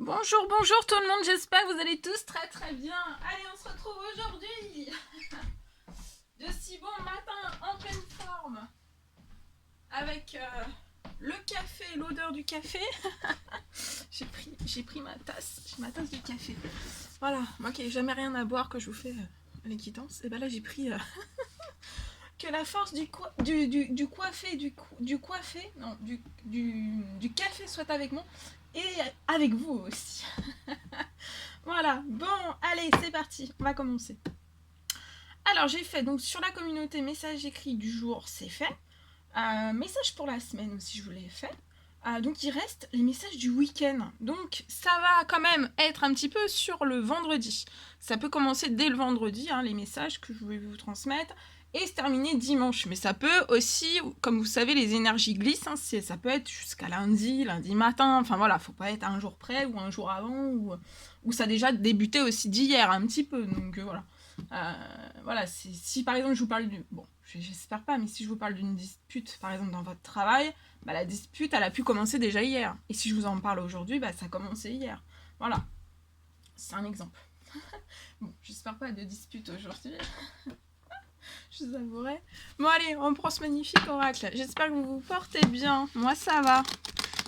Bonjour, bonjour tout le monde, j'espère que vous allez tous très très bien. Allez, on se retrouve aujourd'hui de si bon matin en pleine forme avec le café, l'odeur du café. j'ai pris ma tasse de café. Voilà, moi qui n'ai jamais rien à boire que je vous fais les quittances, et ben là j'ai pris que la force du café soit avec moi et avec vous aussi. Voilà, bon, allez, c'est parti, on va commencer. Alors, j'ai fait donc sur la communauté message écrit du jour, c'est fait. Message pour la semaine aussi, je vous l'ai fait. Donc, il reste les messages du week-end. Donc, ça va quand même être un petit peu sur le vendredi. Ça peut commencer dès le vendredi, hein, les messages que je vais vous transmettre, et se terminer dimanche. Mais ça peut aussi, comme vous savez, les énergies glissent. Hein, ça peut être jusqu'à lundi matin. Enfin voilà, faut pas être un jour près ou un jour avant ou ça a déjà débuté aussi d'hier un petit peu. Donc voilà. Voilà, si par exemple je vous parle j'espère pas, mais si je vous parle d'une dispute par exemple dans votre travail, bah, la dispute elle a pu commencer déjà hier. Et si je vous en parle aujourd'hui, bah, ça a commencé hier. Voilà, c'est un exemple. Bon, j'espère pas de dispute aujourd'hui. Je vous avouerai. Bon allez, on prend ce magnifique oracle. J'espère que vous vous portez bien. Moi ça va.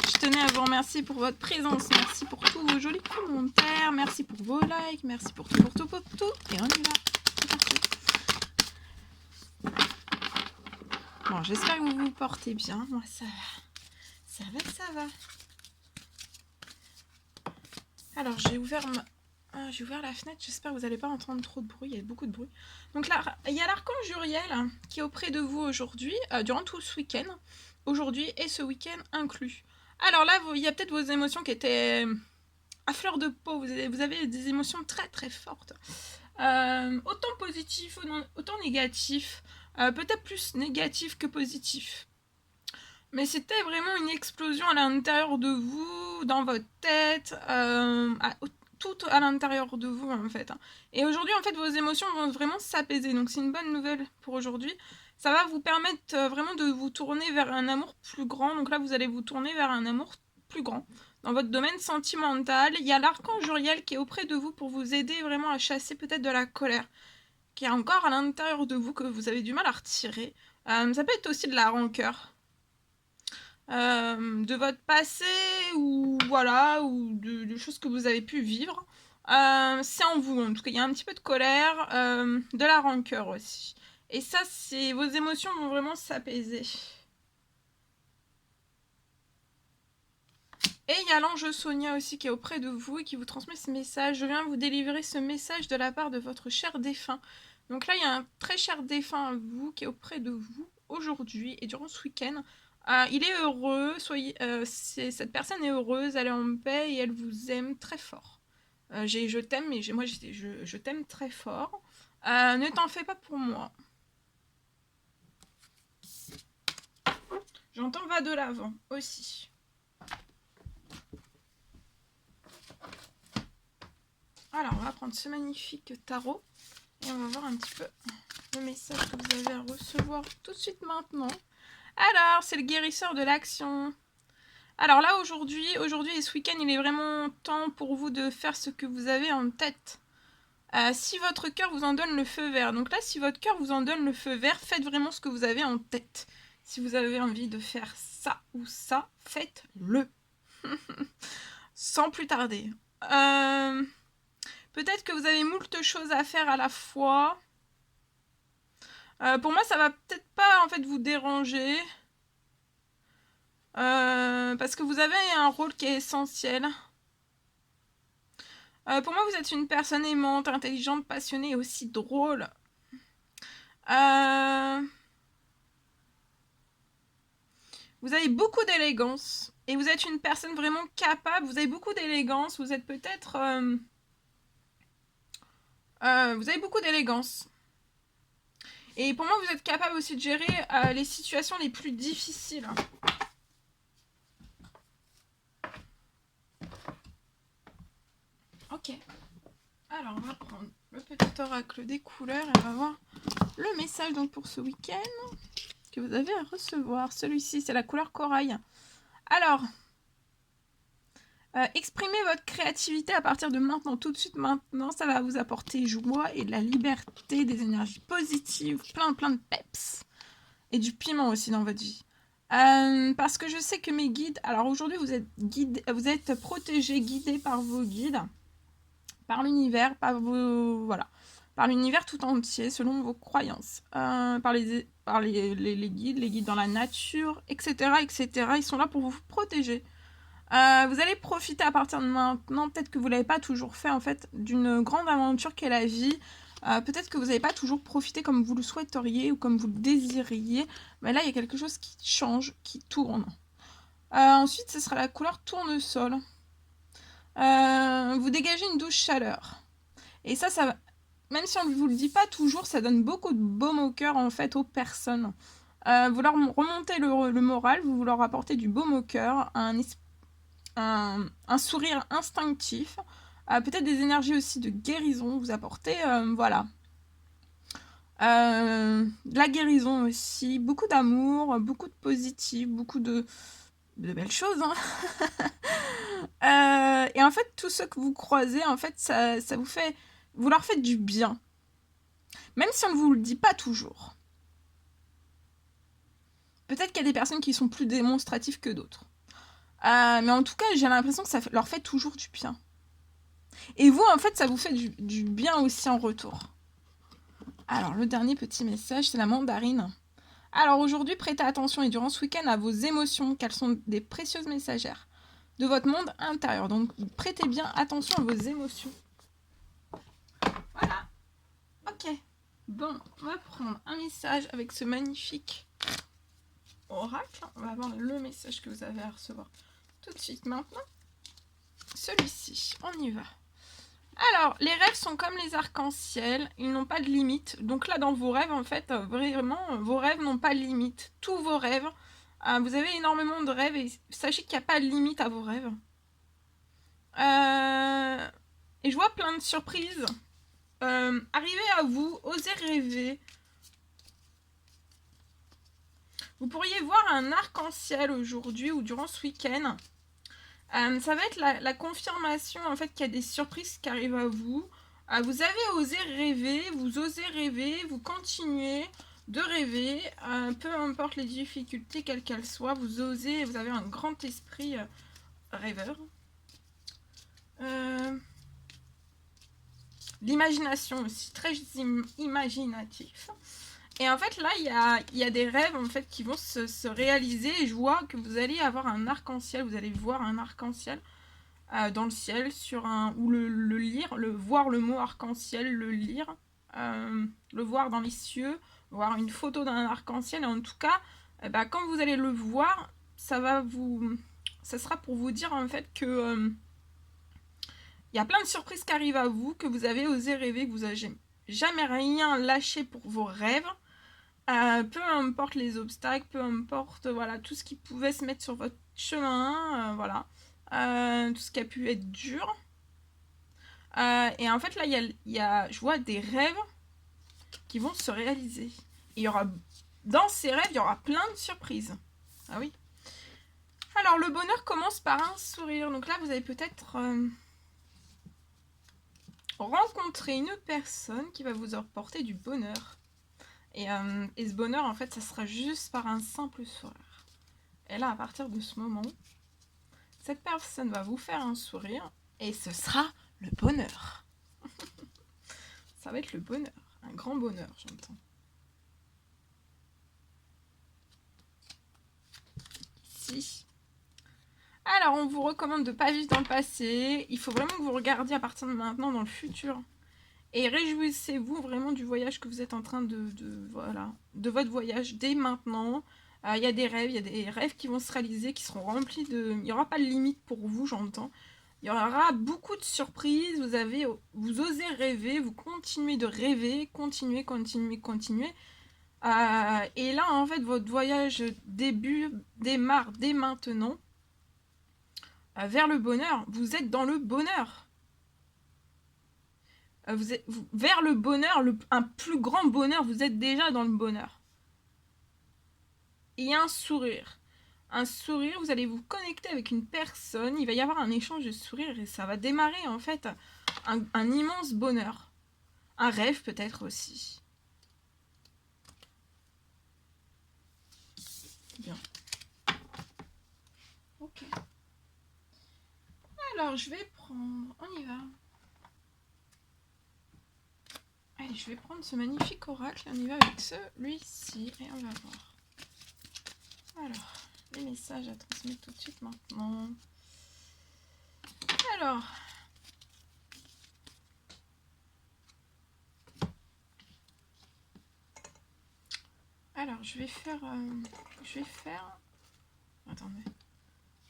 Je tenais à vous remercier pour votre présence. Merci pour tous vos jolis commentaires. Merci pour vos likes. Merci pour tout. Et on y va. C'est parti. Bon, j'espère que vous vous portez bien. Moi, ça va. Ça va. Alors, j'ai ouvert la fenêtre. J'espère que vous n'allez pas entendre trop de bruit. Il y a beaucoup de bruit. Donc là, il y a l'archange Uriel qui est auprès de vous aujourd'hui, durant tout ce week-end. Aujourd'hui et ce week-end inclus. Alors là, il y a peut-être vos émotions qui étaient à fleur de peau. Vous avez des émotions très très fortes. Autant positif, autant négatif. Peut-être plus négatif que positif. Mais c'était vraiment une explosion à l'intérieur de vous, dans votre tête, tout à l'intérieur de vous en fait. Et aujourd'hui en fait vos émotions vont vraiment s'apaiser, donc c'est une bonne nouvelle pour aujourd'hui. Ça va vous permettre vraiment de vous tourner vers un amour plus grand, donc là vous allez vous tourner vers un amour plus grand. Dans votre domaine sentimental, il y a l'archange Uriel qui est auprès de vous pour vous aider vraiment à chasser peut-être de la colère, qui est encore à l'intérieur de vous, que vous avez du mal à retirer. Ça peut être aussi de la rancœur. De votre passé ou voilà, ou de choses que vous avez pu vivre. C'est en vous, en tout cas, il y a un petit peu de colère, de la rancœur aussi. Et ça, vos émotions vont vraiment s'apaiser. Et il y a l'ange Sonia aussi qui est auprès de vous et qui vous transmet ce message. Je viens vous délivrer ce message de la part de votre cher défunt. Donc là, il y a un très cher défunt à vous qui est auprès de vous aujourd'hui et durant ce week-end. Il est heureux, cette personne est heureuse, elle est en paix et elle vous aime très fort. Je t'aime, mais je t'aime très fort. Ne t'en fais pas pour moi. J'entends va de l'avant aussi. Alors, on va prendre ce magnifique tarot et on va voir un petit peu le message que vous avez à recevoir tout de suite maintenant. Alors, c'est le guérisseur de l'action. Alors là, aujourd'hui et ce week-end, il est vraiment temps pour vous de faire ce que vous avez en tête. Si votre cœur vous en donne le feu vert. Donc là, si votre cœur vous en donne le feu vert, faites vraiment ce que vous avez en tête. Si vous avez envie de faire ça ou ça, faites-le. Sans plus tarder. Peut-être que vous avez moult choses à faire à la fois. Pour moi, ça va peut-être pas en fait vous déranger. Parce que vous avez un rôle qui est essentiel. Pour moi, vous êtes une personne aimante, intelligente, passionnée et aussi drôle. Vous avez beaucoup d'élégance. Et vous êtes une personne vraiment capable. Vous avez beaucoup d'élégance. Vous êtes peut-être... vous avez beaucoup d'élégance. Et pour moi, vous êtes capable aussi de gérer les situations les plus difficiles. Ok. Alors, on va prendre le petit oracle des couleurs et on va voir le message donc pour ce week-end que vous avez à recevoir. Celui-ci, c'est la couleur corail. Alors, Exprimez votre créativité à partir de maintenant, tout de suite maintenant, ça va vous apporter joie et de la liberté, des énergies positives, plein de peps et du piment aussi dans votre vie. Parce que je sais que mes guides, alors aujourd'hui vous êtes guidés, vous êtes protégés, guidés par vos guides, par l'univers, par l'univers tout entier selon vos croyances, par les guides dans la nature, etc., etc. Ils sont là pour vous protéger. Vous allez profiter à partir de maintenant, peut-être que vous ne l'avez pas toujours fait en fait, d'une grande aventure qu'est la vie. Peut-être que vous n'avez pas toujours profité comme vous le souhaiteriez ou comme vous le désiriez. Mais là, il y a quelque chose qui change, qui tourne. Ensuite, ce sera la couleur tournesol. Vous dégagez une douce chaleur. Et ça même si on ne vous le dit pas toujours, ça donne beaucoup de baume au cœur en fait aux personnes. Vous leur remontez le moral, vous leur apportez du baume au cœur, un sourire instinctif, peut-être des énergies aussi de guérison, vous apportez, voilà. De la guérison aussi, beaucoup d'amour, beaucoup de positif, beaucoup de belles choses. Hein. Et en fait, tous ceux que vous croisez, en fait, ça vous fait... Vous leur faites du bien. Même si on ne vous le dit pas toujours. Peut-être qu'il y a des personnes qui sont plus démonstratives que d'autres. Mais en tout cas, j'ai l'impression que ça leur fait toujours du bien. Et vous, en fait, ça vous fait du bien aussi en retour. Alors, le dernier petit message, c'est la mandarine. Alors, aujourd'hui, prêtez attention et durant ce week-end à vos émotions, qu'elles sont des précieuses messagères de votre monde intérieur. Donc, prêtez bien attention à vos émotions. Voilà. Ok. Bon, on va prendre un message avec ce magnifique oracle. On va voir le message que vous avez à recevoir tout de suite maintenant. Celui-ci, on y va. Alors, les rêves sont comme les arcs-en-ciel, ils n'ont pas de limite. Donc là, dans vos rêves, en fait, vraiment, vos rêves n'ont pas de limite. Tous vos rêves, vous avez énormément de rêves et sachez qu'il n'y a pas de limite à vos rêves. Et je vois plein de surprises. Arrivez à vous, osez rêver. Vous pourriez voir un arc-en-ciel aujourd'hui ou durant ce week-end. Ça va être la confirmation en fait qu'il y a des surprises qui arrivent à vous. Vous avez osé rêver, vous osez rêver, vous continuez de rêver, peu importe les difficultés quelles qu'elles soient, vous osez, vous avez un grand esprit rêveur. L'imagination aussi, très imaginatif. Et en fait, là, il y a des rêves en fait qui vont se réaliser. Et je vois que vous allez avoir un arc-en-ciel. Vous allez voir un arc-en-ciel dans le ciel, ou le lire, voir le mot arc-en-ciel, le lire, le voir dans les cieux, voir une photo d'un arc-en-ciel. Et en tout cas, quand vous allez le voir, ça sera pour vous dire en fait que il y a plein de surprises qui arrivent à vous, que vous avez osé rêver, que vous n'avez jamais rien lâché pour vos rêves. Peu importe les obstacles, peu importe voilà, tout ce qui pouvait se mettre sur votre chemin, voilà, tout ce qui a pu être dur. Et en fait là, je vois des rêves qui vont se réaliser. Et dans ces rêves, il y aura plein de surprises. Ah oui. Alors le bonheur commence par un sourire. Donc là, vous avez peut-être rencontrer une personne qui va vous apporter du bonheur. Et ce bonheur, en fait, ça sera juste par un simple sourire. Et là, à partir de ce moment, cette personne va vous faire un sourire et ce sera le bonheur. Ça va être le bonheur, un grand bonheur, j'entends. Ici. Alors, on vous recommande de ne pas vivre dans le passé. Il faut vraiment que vous regardiez à partir de maintenant dans le futur. Et réjouissez-vous vraiment du voyage que vous êtes en train de votre voyage dès maintenant. Il y a des rêves qui vont se réaliser, qui seront remplis de... Il n'y aura pas de limite pour vous, j'entends. Il y aura beaucoup de surprises, vous osez rêver, vous continuez de rêver, continuez. Et là, en fait, votre voyage démarre dès maintenant vers le bonheur. Vous êtes dans le bonheur. Vers le bonheur, un plus grand bonheur, vous êtes déjà dans le bonheur. Et un sourire. un sourire, vous allez vous connecter avec une personne, il va y avoir un échange de sourires et ça va démarrer en fait un immense bonheur. Un rêve peut-être aussi. Bien. Ok. Alors je vais prendre, on y va. Allez, je vais prendre ce magnifique oracle, on y va avec celui-ci et on va voir. Alors, les messages à transmettre tout de suite maintenant. Alors, je vais faire... Attendez,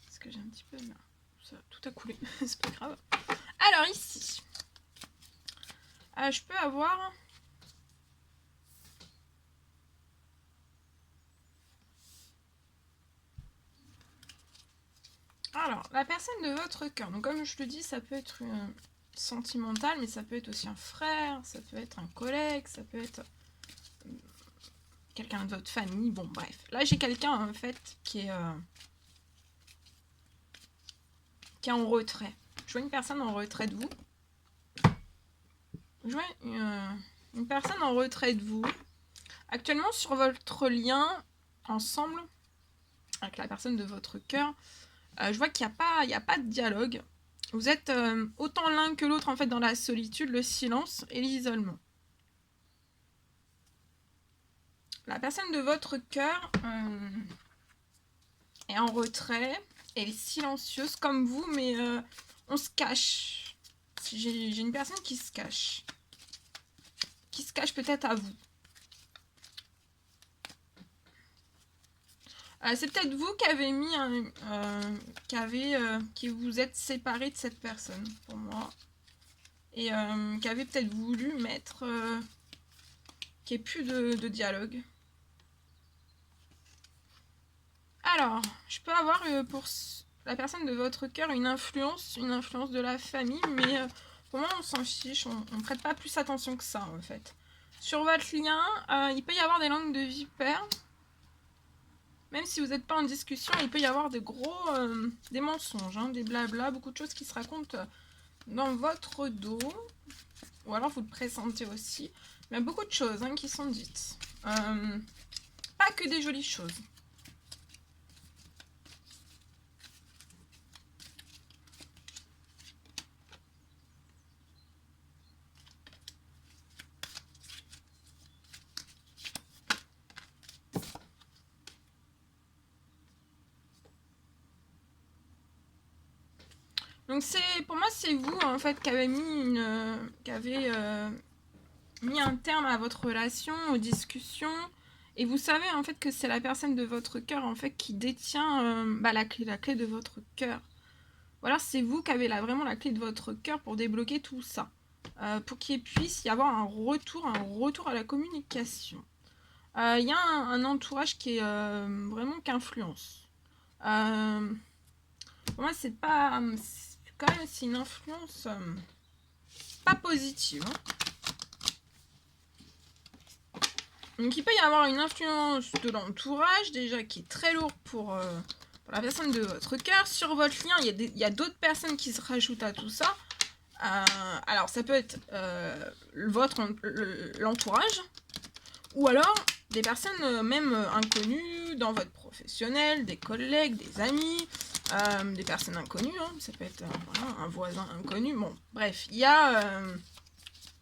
parce que j'ai un petit peu... Là, ça, tout a coulé, c'est pas grave. Alors, ici, je peux avoir... Alors, la personne de votre cœur. Donc, comme je le dis, ça peut être sentimental, mais ça peut être aussi un frère, ça peut être un collègue, ça peut être quelqu'un de votre famille. Bon, bref. Là, j'ai quelqu'un, en fait, qui est en retrait. Je vois une personne en retrait de vous. Je vois une personne en retrait de vous. Actuellement, sur votre lien ensemble, avec la personne de votre cœur, je vois qu'il n'y a pas de dialogue. Vous êtes autant l'un que l'autre en fait dans la solitude, le silence et l'isolement. La personne de votre cœur est en retrait, elle est silencieuse comme vous, mais on se cache. J'ai une personne qui se cache peut-être à vous. C'est peut-être vous qui avez mis qui vous êtes séparé de cette personne, pour moi. Et qui avez peut-être voulu mettre qu'il n'y ait plus de dialogue. Alors, je peux avoir pour la personne de votre cœur une influence de la famille, mais pour moi on s'en fiche, on ne prête pas plus attention que ça en fait. Sur votre lien, il peut y avoir des langues de vipère. Même si vous n'êtes pas en discussion, il peut y avoir des des mensonges, hein, des blabla, beaucoup de choses qui se racontent dans votre dos. Ou alors vous le pressentez aussi. Mais il y a beaucoup de choses qui sont dites. Pas que des jolies choses. Donc pour moi c'est vous en fait qui avez mis mis un terme à votre relation, aux discussions, et vous savez en fait que c'est la personne de votre cœur en fait qui détient la clé de votre cœur. Voilà, c'est vous qui avez vraiment la clé de votre cœur pour débloquer tout ça, pour qu'il puisse y avoir un retour à la communication. Il y a un entourage qui est vraiment qu'influence. Pour moi c'est pas... quand même c'est une influence pas positive. Donc il peut y avoir une influence de l'entourage déjà qui est très lourde pour la personne de votre cœur. Sur votre lien, il y a d'autres personnes qui se rajoutent à tout ça. Alors ça peut être l'entourage, ou alors des personnes même inconnues dans votre professionnel, des collègues, des amis, des personnes inconnues, hein. Ça peut être un voisin inconnu. Bon, bref, il y a...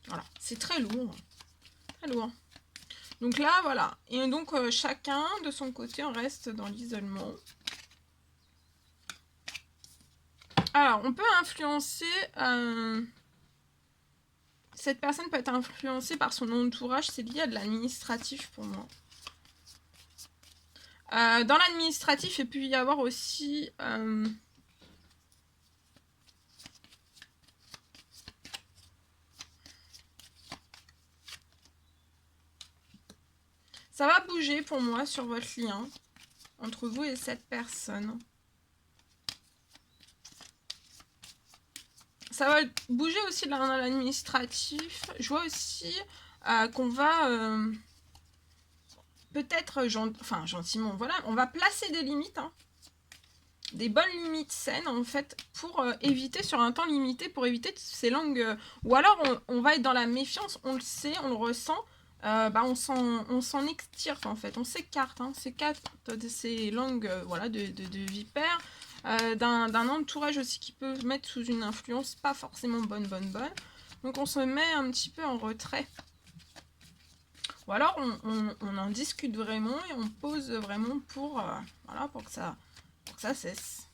voilà, c'est très lourd. Très lourd. Donc là, voilà. Et donc, chacun, de son côté, on reste dans l'isolement. Alors, on peut influencer... cette personne peut être influencée par son entourage. C'est lié à de l'administratif pour moi. Dans l'administratif, il peut y avoir aussi... ça va bouger pour moi sur votre lien entre vous et cette personne. Ça va bouger aussi dans l'administratif. Je vois aussi qu'on va peut-être, gentiment, voilà, on va placer des limites. Hein. des bonnes limites saines en fait pour éviter sur un temps limité, pour éviter ces langues ou alors on va être dans la méfiance, on le sait, on le ressent, on s'en extirpe en fait, on s'écarte, de ces langues voilà, de vipères, d'un entourage aussi qui peut mettre sous une influence pas forcément bonne. Donc on se met un petit peu en retrait. Ou alors on en discute vraiment et on pose vraiment pour, voilà, pour que ça cesse.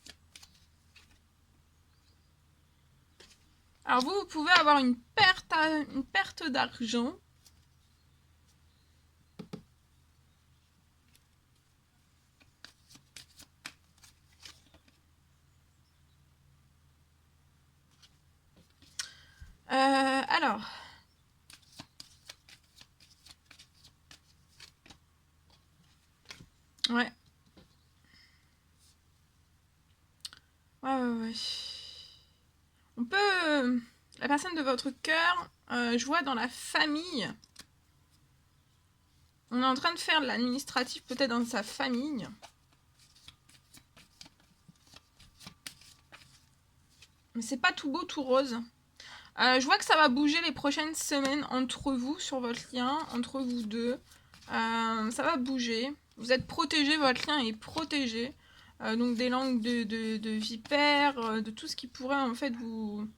Alors vous pouvez avoir une perte d'argent. Alors. Ouais. Ouais. On peut... la personne de votre cœur, je vois dans la famille. On est en train de faire de l'administratif peut-être dans sa famille. Mais c'est pas tout beau, tout rose. Je vois que ça va bouger les prochaines semaines entre vous, sur votre lien, entre vous deux. Ça va bouger. Vous êtes protégé, votre lien est protégé. Donc des langues de vipères, de tout ce qui pourrait en fait vous...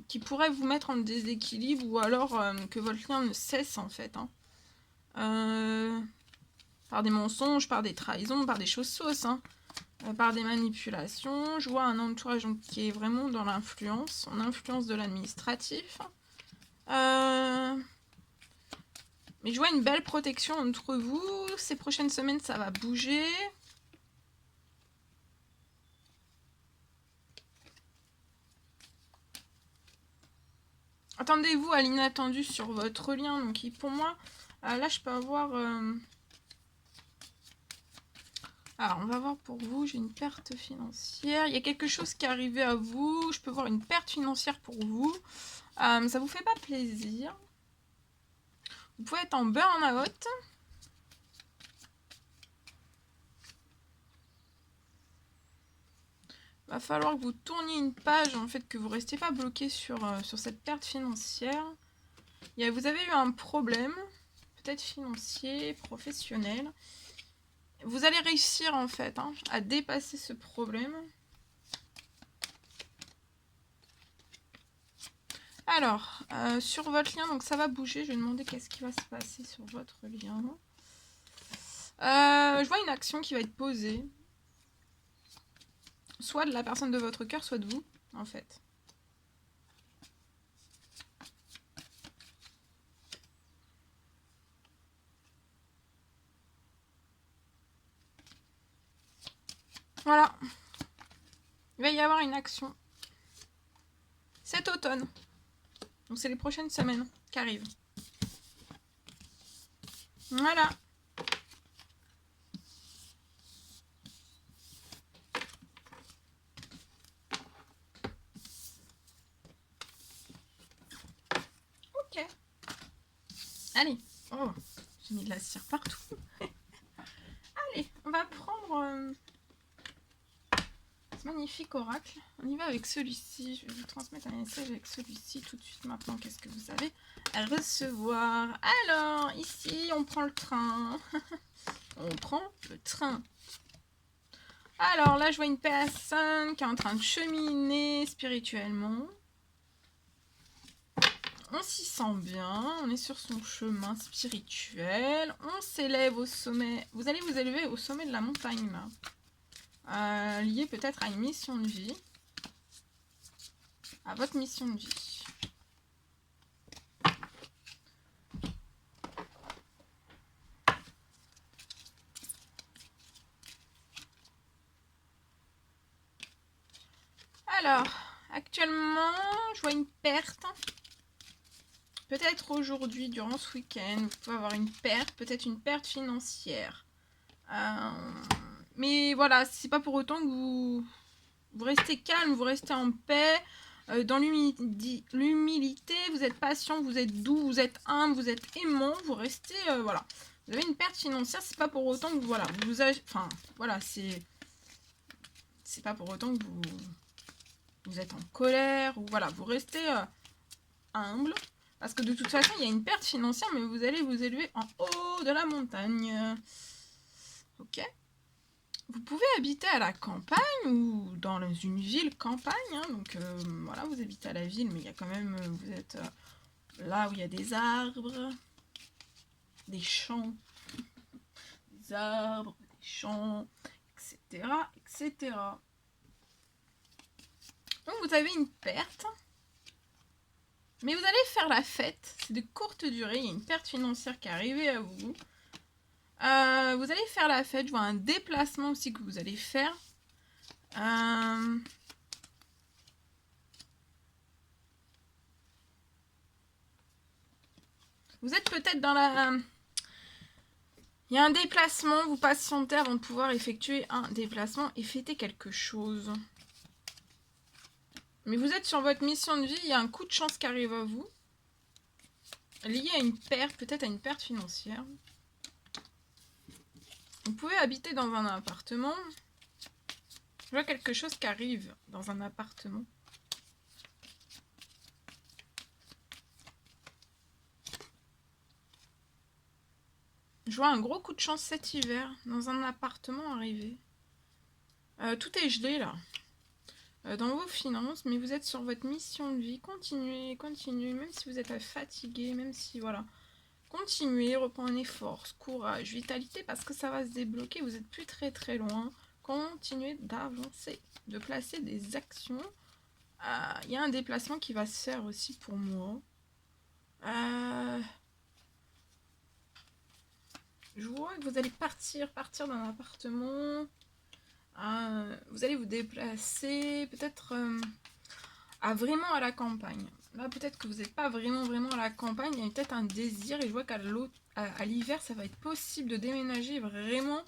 qui pourrait vous mettre en déséquilibre ou alors que votre lien ne cesse en fait. Par des mensonges, par des trahisons, par des choses fausses. Par des manipulations. Je vois un entourage qui est vraiment dans l'influence. On influence de l'administratif. Mais je vois une belle protection entre vous. Ces prochaines semaines, ça va bouger. Attendez-vous à l'inattendu sur votre lien. Donc pour moi, là je peux avoir... Alors on va voir pour vous, j'ai une perte financière. Il y a quelque chose qui est arrivé à vous. Je peux voir une perte financière pour vous. Ça vous fait pas plaisir. Vous pouvez être en burn-out. Va falloir que vous tourniez une page, en fait, que vous ne restiez pas bloqué sur cette perte financière. Vous avez eu un problème, peut-être financier, professionnel. Vous allez réussir, en fait, à dépasser ce problème. Alors, sur votre lien, donc ça va bouger. Je vais demander qu'est-ce qui va se passer sur votre lien. Je vois une action qui va être posée. Soit de la personne de votre cœur, soit de vous, en fait. Voilà. Il va y avoir une action. Cet automne. Donc c'est les prochaines semaines qui arrivent. Voilà. Ok. Allez. Oh, j'ai mis de la cire partout. Allez, on va prendre ce magnifique oracle. On y va avec celui-ci. Je vais vous transmettre un message avec celui-ci tout de suite maintenant. Qu'est-ce que vous avez à recevoir? Alors, ici, on prend le train. On prend le train. Alors là, je vois une personne qui est en train de cheminer spirituellement. On s'y sent bien, on est sur son chemin spirituel, on s'élève au sommet. Vous allez vous élever au sommet de la montagne, là. Lié peut-être à une mission de vie. À votre mission de vie. Alors, actuellement, je vois une perte. Peut-être aujourd'hui, durant ce week-end, vous pouvez avoir une perte, peut-être une perte financière. Mais voilà, c'est pas pour autant que vous restez calme, vous restez en paix, dans l'humilité, vous êtes patient, vous êtes doux, vous êtes humble, vous êtes aimant, vous restez, voilà. Vous avez une perte financière, c'est pas pour autant que voilà, vous avez, enfin, voilà, c'est pas pour autant que vous êtes en colère, ou voilà, vous restez humble, parce que de toute façon, il y a une perte financière, mais vous allez vous élever en haut de la montagne. Ok. Vous pouvez habiter à la campagne ou dans une ville campagne, hein, donc voilà, vous habitez à la ville, mais il y a quand même, vous êtes là où il y a des arbres, des champs, des arbres, des champs, etc., etc. Donc vous avez une perte, mais vous allez faire la fête, c'est de courte durée, il y a une perte financière qui est arrivée à vous. Vous allez faire la fête, je vois un déplacement aussi que vous allez faire. Vous êtes peut-être dans la... Il y a un déplacement, vous patientez avant de pouvoir effectuer un déplacement et fêter quelque chose. Mais vous êtes sur votre mission de vie, il y a un coup de chance qui arrive à vous. Lié à une perte, peut-être à une perte financière. Vous pouvez habiter dans un appartement. Je vois quelque chose qui arrive dans un appartement. Je vois un gros coup de chance cet hiver dans un appartement arrivé. Tout est gelé là. Dans vos finances, mais vous êtes sur votre mission de vie. Continuez, continuez, même si vous êtes fatigué, même si voilà. Continuez, reprendre un effort, courage, vitalité, parce que ça va se débloquer. Vous n'êtes plus très très loin. Continuez d'avancer, de placer des actions. Il y a un déplacement qui va se faire aussi pour moi. Je vois que vous allez partir d'un appartement. Vous allez vous déplacer peut-être vraiment à la campagne. Là, peut-être que vous n'êtes pas vraiment à la campagne. Il y a peut-être un désir et je vois qu'à l'hiver, ça va être possible de déménager vraiment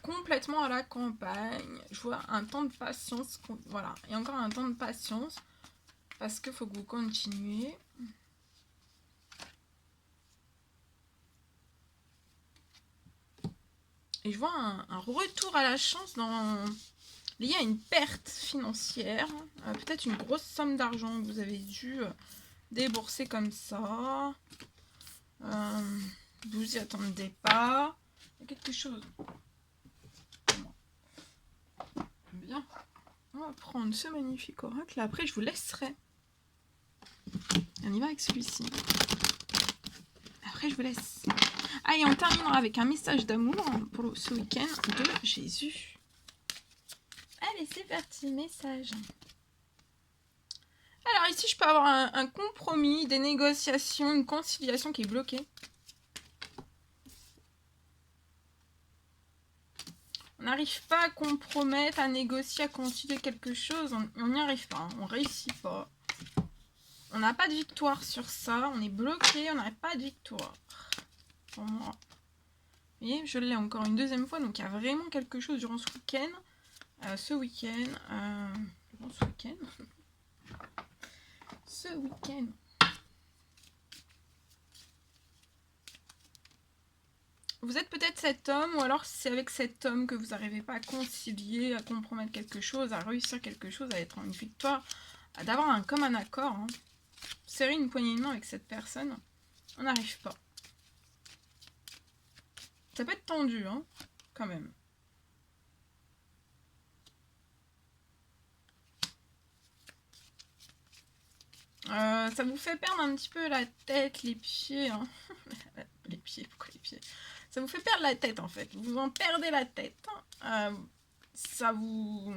complètement à la campagne. Je vois un temps de patience. Voilà, et encore un temps de patience parce qu'il faut que vous continuez. Et je vois un retour à la chance lié à une perte financière. Peut-être une grosse somme d'argent que vous avez dû débourser comme ça. Vous y attendez pas. Il y a quelque chose. Bien. On va prendre ce magnifique oracle. Après, je vous laisserai. On y va avec celui-ci. Après, je vous laisse. Ah, et on terminera avec un message d'amour pour ce week-end de Jésus. Allez, c'est parti, message. Alors ici, je peux avoir un compromis, des négociations, une conciliation qui est bloquée. On n'arrive pas à compromettre, à négocier, à concilier quelque chose. On n'y arrive pas, on ne réussit pas. On n'a pas de victoire sur ça, on est bloqué, on n'a pas de victoire. Pour moi. Vous voyez, je l'ai encore une deuxième fois, donc il y a vraiment quelque chose durant ce week-end. Ce week-end. Vous êtes peut-être cet homme, ou alors c'est avec cet homme que vous n'arrivez pas à concilier, à compromettre quelque chose, à réussir quelque chose, à être en une victoire, d'avoir un commun accord. Hein. Serrer une poignée de main avec cette personne, on n'arrive pas. Ça peut être tendu, hein, quand même. Ça vous fait perdre un petit peu la tête, les pieds. Hein. Les pieds, pourquoi les pieds? Ça vous fait perdre la tête en fait. Vous en perdez la tête. Ça vous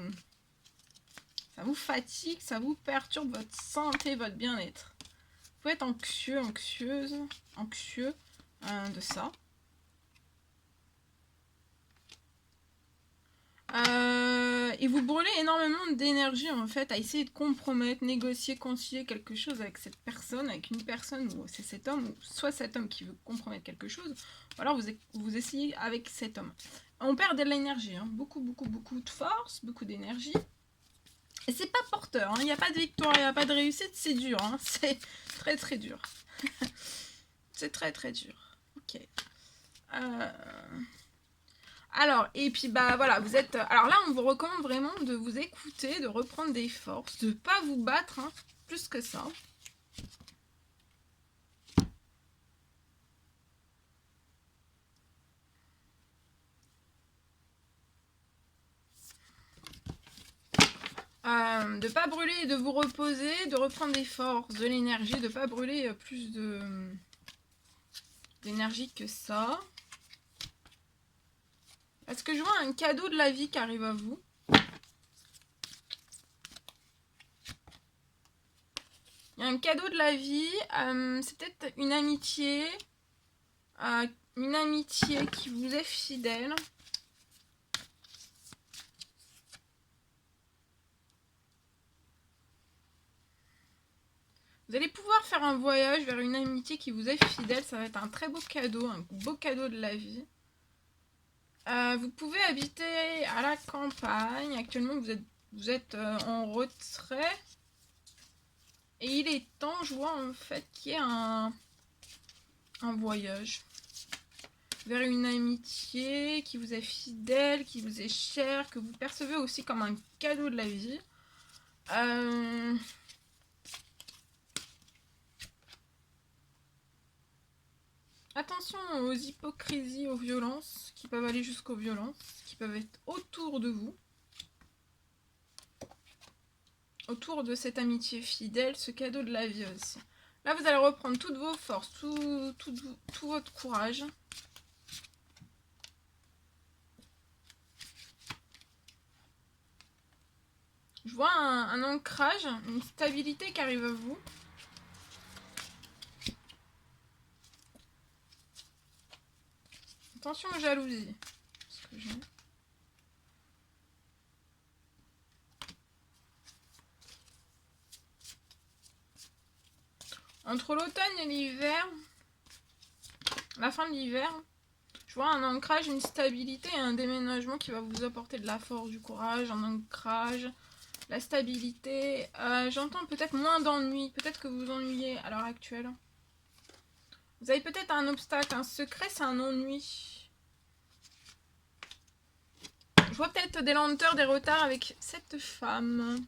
fatigue, ça vous perturbe votre santé, votre bien-être. Vous pouvez être anxieux de ça. Et vous brûlez énormément d'énergie en fait à essayer de compromettre, négocier, concilier quelque chose avec cette personne, avec une personne, ou c'est cet homme, ou soit cet homme qui veut compromettre quelque chose, ou alors vous essayez avec cet homme. On perd de l'énergie, hein, beaucoup de force, beaucoup d'énergie. Et c'est pas porteur, il n'y a pas de victoire, il n'y a pas de réussite, c'est dur, hein, c'est très dur. C'est très dur. Ok. Alors, et puis bah voilà, vous êtes... Alors là, on vous recommande vraiment de vous écouter, de reprendre des forces, de ne pas vous battre, hein, plus que ça. De pas brûler, de vous reposer, de reprendre des forces, de l'énergie, de pas brûler plus d'énergie que ça. Est-ce que je vois un cadeau de la vie qui arrive à vous? Il y a un cadeau de la vie, c'est peut-être une amitié qui vous est fidèle. Vous allez pouvoir faire un voyage vers une amitié qui vous est fidèle. Ça va être un très beau cadeau, un beau cadeau de la vie. Vous pouvez habiter à la campagne. Actuellement, vous êtes en retrait. Et il est temps, je vois en fait, qu'il y ait un voyage vers une amitié qui vous est fidèle, qui vous est chère, que vous percevez aussi comme un cadeau de la vie. Attention aux hypocrisies, aux violences, qui peuvent aller jusqu'aux violences, qui peuvent être autour de vous. Autour de cette amitié fidèle, ce cadeau de la vie aussi. Là, vous allez reprendre toutes vos forces, tout votre courage. Je vois un ancrage, une stabilité qui arrive à vous. Attention aux jalousies. Entre l'automne et l'hiver, la fin de l'hiver, je vois un ancrage, une stabilité et un déménagement qui va vous apporter de la force, du courage, un ancrage, la stabilité. J'entends peut-être moins d'ennuis, peut-être que vous vous ennuyez à l'heure actuelle. Vous avez peut-être un obstacle, un secret, c'est un ennui. Je vois peut-être des lenteurs, des retards avec cette femme.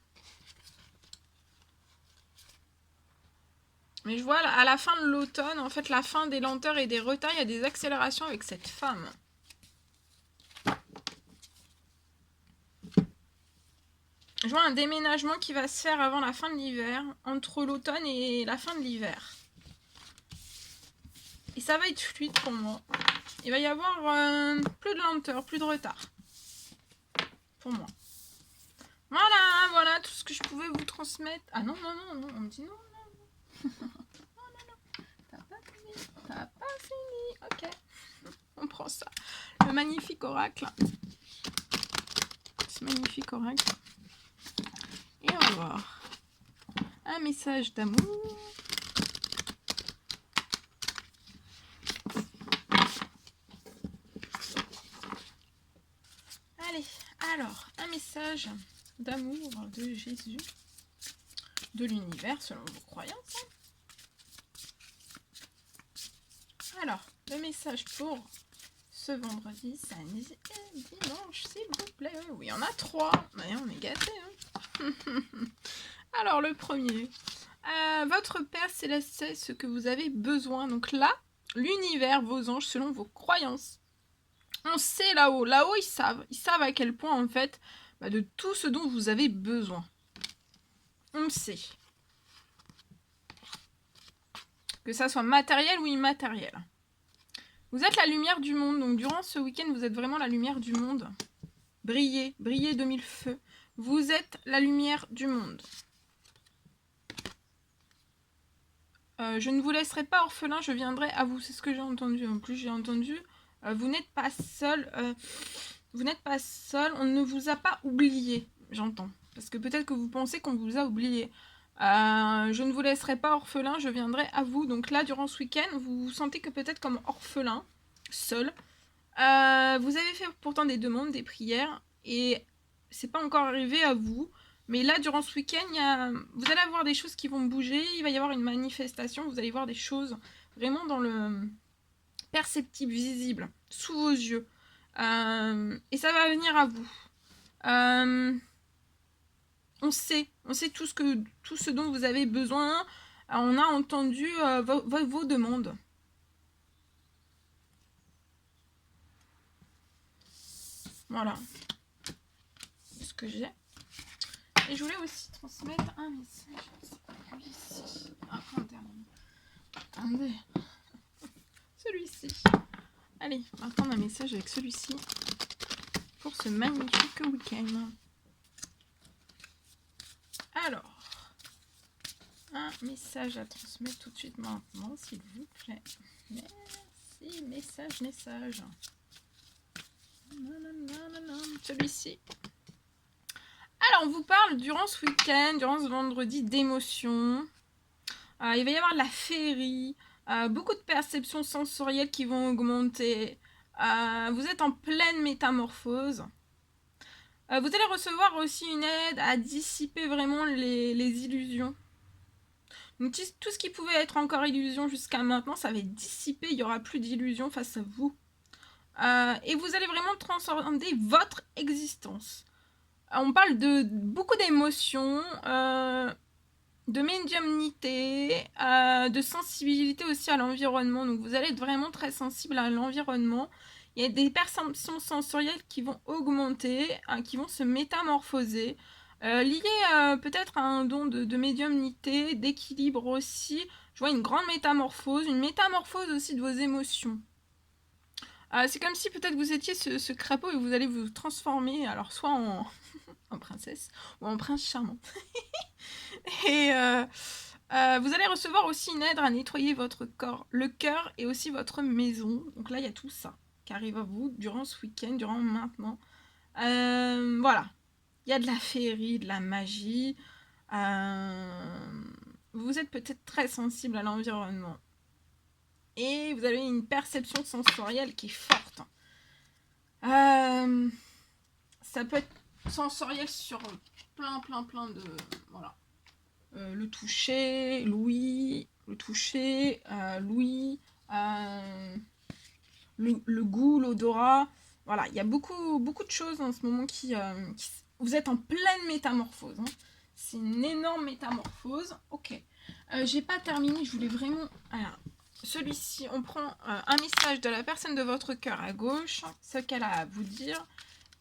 Mais je vois à la fin de l'automne, en fait, la fin des lenteurs et des retards, il y a des accélérations avec cette femme. Je vois un déménagement qui va se faire avant la fin de l'hiver, entre l'automne et la fin de l'hiver. Et ça va être fluide pour moi. Il va y avoir plus de lenteur, plus de retard. Pour moi. Voilà tout ce que je pouvais vous transmettre. Ah non, on me dit non. Non. T'as pas fini. Ok. On prend ça. Le magnifique oracle. Ce magnifique oracle. Et on va voir. Un message d'amour. Allez, alors, un message d'amour de Jésus, de l'univers selon vos croyances. Alors, le message pour ce vendredi, samedi et dimanche, s'il vous plaît. Oui, il y en a 3. Mais on est gâtés. Hein. Alors, le premier. Votre Père Céleste sait ce que vous avez besoin. Donc là, l'univers, vos anges, selon vos croyances. On sait là-haut. Là-haut, ils savent à quel point, en fait, de tout ce dont vous avez besoin. On le sait. Que ça soit matériel ou immatériel. Vous êtes la lumière du monde. Donc, durant ce week-end, vous êtes vraiment la lumière du monde. Brillez de mille feux. Vous êtes la lumière du monde. Je ne vous laisserai pas orphelin, je viendrai à vous. C'est ce que j'ai entendu. En plus, j'ai entendu, vous n'êtes pas seul. Vous n'êtes pas seul. On ne vous a pas oublié, j'entends. Parce que peut-être que vous pensez qu'on vous a oublié. Je ne vous laisserai pas orphelin, je viendrai à vous. Donc là, durant ce week-end, vous vous sentez que peut-être comme orphelin, seul. Vous avez fait pourtant des demandes, des prières, et c'est pas encore arrivé à vous. Mais là, durant ce week-end, vous allez avoir des choses qui vont bouger, il va y avoir une manifestation, vous allez voir des choses vraiment dans perceptible, visible, sous vos yeux. Et ça va venir à vous. On sait tout ce dont vous avez besoin. On a entendu vos demandes. Voilà. C'est ce que j'ai. Et je voulais aussi transmettre un message. Celui-ci. Attendez. Celui-ci. Allez, on va prendre un message avec celui-ci pour ce magnifique week-end. Alors, un message à transmettre tout de suite maintenant, s'il vous plaît. Merci, message. Celui-ci. Alors, on vous parle durant ce week-end, durant ce vendredi, d'émotions. Il va y avoir de la féerie, beaucoup de perceptions sensorielles qui vont augmenter. Vous êtes en pleine métamorphose. Vous allez recevoir aussi une aide à dissiper vraiment les illusions. Donc tout ce qui pouvait être encore illusion jusqu'à maintenant, ça va être dissipé, il n'y aura plus d'illusions face à vous. Et vous allez vraiment transcender votre existence. On parle de beaucoup d'émotions, de médiumnité, de sensibilité aussi à l'environnement. Donc vous allez être vraiment très sensible à l'environnement. Il y a des perceptions sensorielles qui vont augmenter, qui vont se métamorphoser, liées peut-être à un don de médiumnité, d'équilibre aussi. Je vois une grande métamorphose aussi de vos émotions. C'est comme si peut-être vous étiez ce crapaud et vous allez vous transformer, alors soit en princesse ou en prince charmant. Et vous allez recevoir aussi une aide à nettoyer votre corps, le cœur et aussi votre maison. Donc là, il y a tout ça qui arrive à vous durant ce week-end, durant maintenant. Voilà. Il y a de la féerie, de la magie. Vous êtes peut-être très sensible à l'environnement. Et vous avez une perception sensorielle qui est forte. Ça peut être sensoriel sur plein de... Voilà. Le toucher, l'ouïe, le goût, l'odorat. Voilà, il y a beaucoup de choses en ce moment qui vous êtes en pleine métamorphose. Hein. C'est une énorme métamorphose. Ok. J'ai pas terminé, je voulais vraiment... Alors, celui-ci, on prend un message de la personne de votre cœur à gauche, ce qu'elle a à vous dire,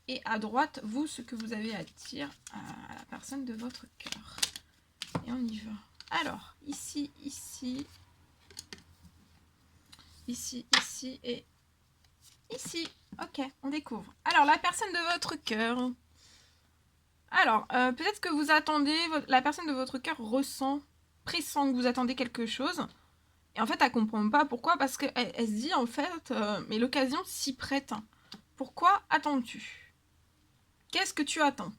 et à droite, vous, ce que vous avez à dire à la personne de votre cœur. Et on y va. Alors, ici et ici. Ok, on découvre. Alors, la personne de votre cœur. Alors, peut-être que vous attendez, la personne de votre cœur pressent que vous attendez quelque chose. Et en fait, elle comprend pas pourquoi, parce qu'elle se dit, en fait, mais l'occasion s'y prête. Pourquoi attends-tu? Qu'est-ce que tu attends?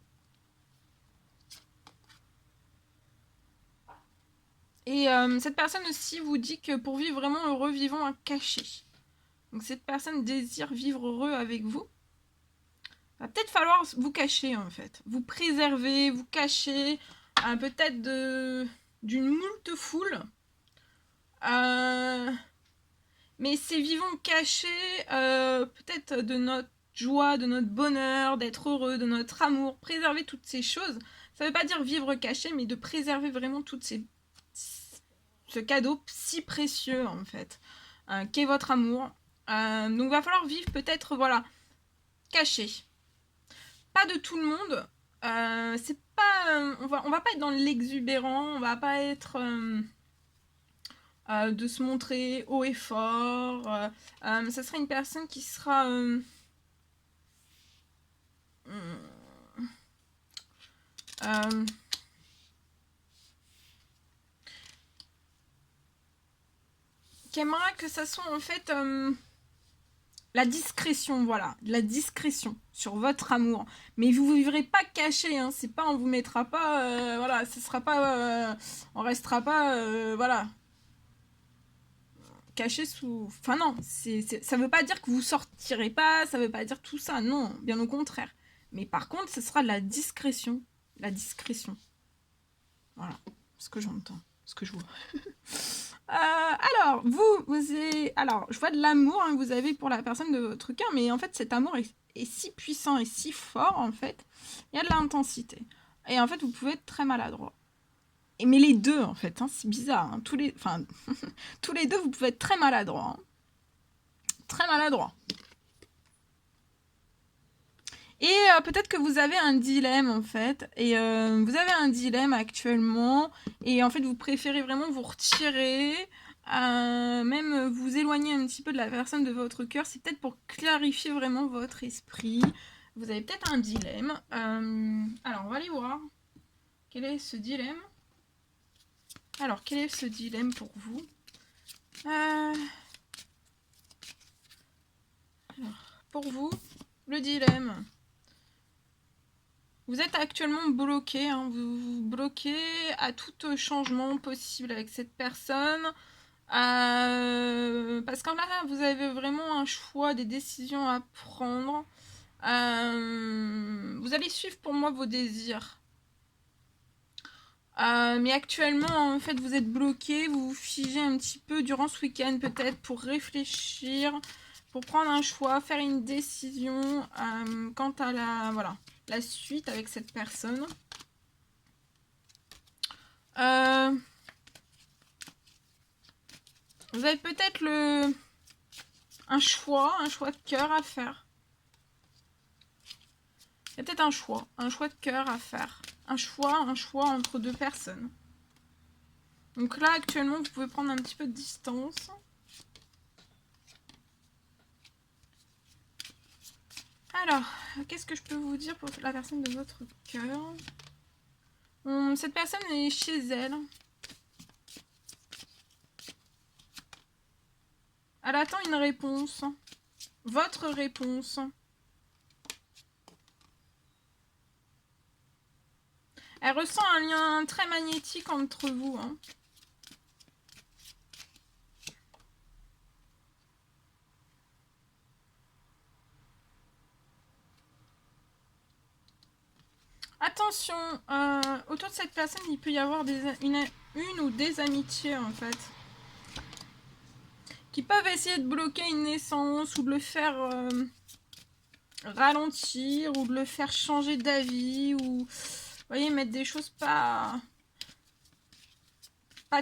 Et cette personne aussi vous dit que pour vivre vraiment heureux, vivons un cachet. Donc cette personne désire vivre heureux avec vous. Va peut-être falloir vous cacher en fait. Vous préserver, vous cacher, peut-être d'une moulte foule. Mais c'est vivons cachés, peut-être de notre joie, de notre bonheur, d'être heureux, de notre amour. Préserver toutes ces choses. Ça ne veut pas dire vivre caché, mais de préserver vraiment ce cadeau si précieux en fait, qu'est votre amour. Donc va falloir vivre peut-être, voilà, caché. Pas de tout le monde. C'est pas, on va pas être dans l'exubérant, on va pas être de se montrer haut et fort. Ça sera une personne qui sera qui aimera que ça soit en fait la discrétion, voilà, la discrétion sur votre amour. Mais vous vivrez pas caché, hein, c'est pas, on vous mettra pas, voilà, ce sera pas, on restera pas, voilà, caché sous... Enfin non, ça veut pas dire que vous sortirez pas, ça veut pas dire tout ça, non, bien au contraire. Mais par contre, ce sera de la discrétion, Voilà, ce que j'entends, ce que je vois. Alors, alors, je vois de l'amour hein, que vous avez pour la personne de votre cœur, mais en fait, cet amour est si puissant et si fort, en fait. Il y a de l'intensité. Et en fait, vous pouvez être très maladroit. Mais les deux, en fait, hein, c'est bizarre. Hein, tous les deux, vous pouvez être très maladroit. Hein. Très maladroit. Et peut-être que vous avez un dilemme en fait, et vous avez un dilemme actuellement, et en fait vous préférez vraiment vous retirer, même vous éloigner un petit peu de la personne de votre cœur, c'est peut-être pour clarifier vraiment votre esprit. Vous avez peut-être un dilemme. Alors on va aller voir. Quel est ce dilemme? Alors quel est ce dilemme pour vous? Alors, pour vous, le dilemme. Vous êtes actuellement bloqué, hein, vous bloquez à tout changement possible avec cette personne. Parce qu'en là, vous avez vraiment un choix, des décisions à prendre. Vous allez suivre pour moi vos désirs. Mais actuellement, en fait, vous êtes bloqué, vous vous figez un petit peu durant ce week-end peut-être pour réfléchir, pour prendre un choix, faire une décision quant à la suite avec cette personne. Vous avez peut-être un choix de cœur à faire. Il y a peut-être un choix de cœur à faire. Un choix entre deux personnes. Donc là, actuellement, vous pouvez prendre un petit peu de distance. Alors, qu'est-ce que je peux vous dire pour la personne de votre cœur? Cette personne est chez elle. Elle attend une réponse. Votre réponse. Elle ressent un lien très magnétique entre vous. Hein. Attention, autour de cette personne, il peut y avoir une ou des amitiés en fait. Qui peuvent essayer de bloquer une naissance ou de le faire ralentir ou de le faire changer d'avis ou, vous voyez, mettre des choses pas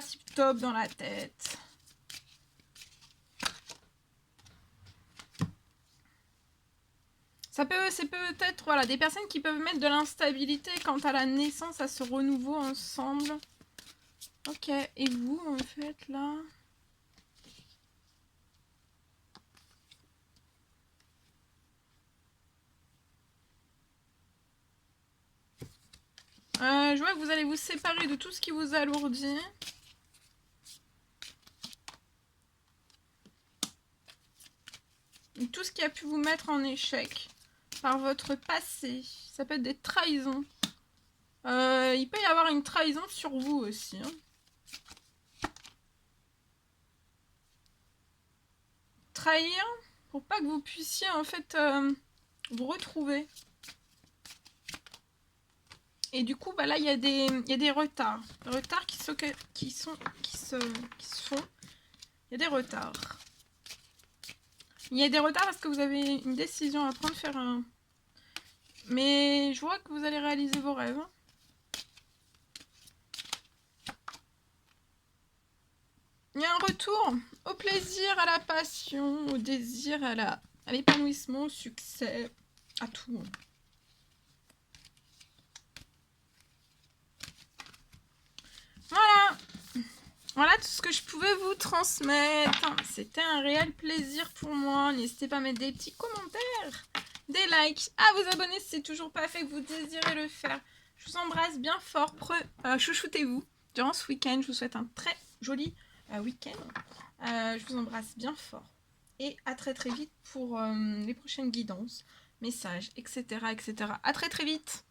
tip top dans la tête. C'est peut-être voilà, des personnes qui peuvent mettre de l'instabilité quant à la naissance, à ce renouveau ensemble. Ok, et vous en fait là? Je vois que vous allez vous séparer de tout ce qui vous alourdit. Tout ce qui a pu vous mettre en échec par votre passé. Ça peut être des trahisons. Il peut y avoir une trahison sur vous aussi. Hein. Trahir pour pas que vous puissiez en fait vous retrouver. Et du coup, bah là, il y a des retards. Des retards qui se font. Il y a des retards. Il y a des retards parce que vous avez une décision à prendre, faire un... Mais je vois que vous allez réaliser vos rêves. Il y a un retour au plaisir, à la passion, au désir, à l'épanouissement, au succès, à tout. Voilà. Voilà tout ce que je pouvais vous transmettre. C'était un réel plaisir pour moi. N'hésitez pas à mettre des petits commentaires, des likes, à vous abonner si c'est toujours pas fait, que vous désirez le faire. Je vous embrasse bien fort. Chouchoutez-vous durant ce week-end. Je vous souhaite un très joli week-end. Je vous embrasse bien fort. Et à très très vite pour les prochaines guidances, messages, etc. etc. À très très vite.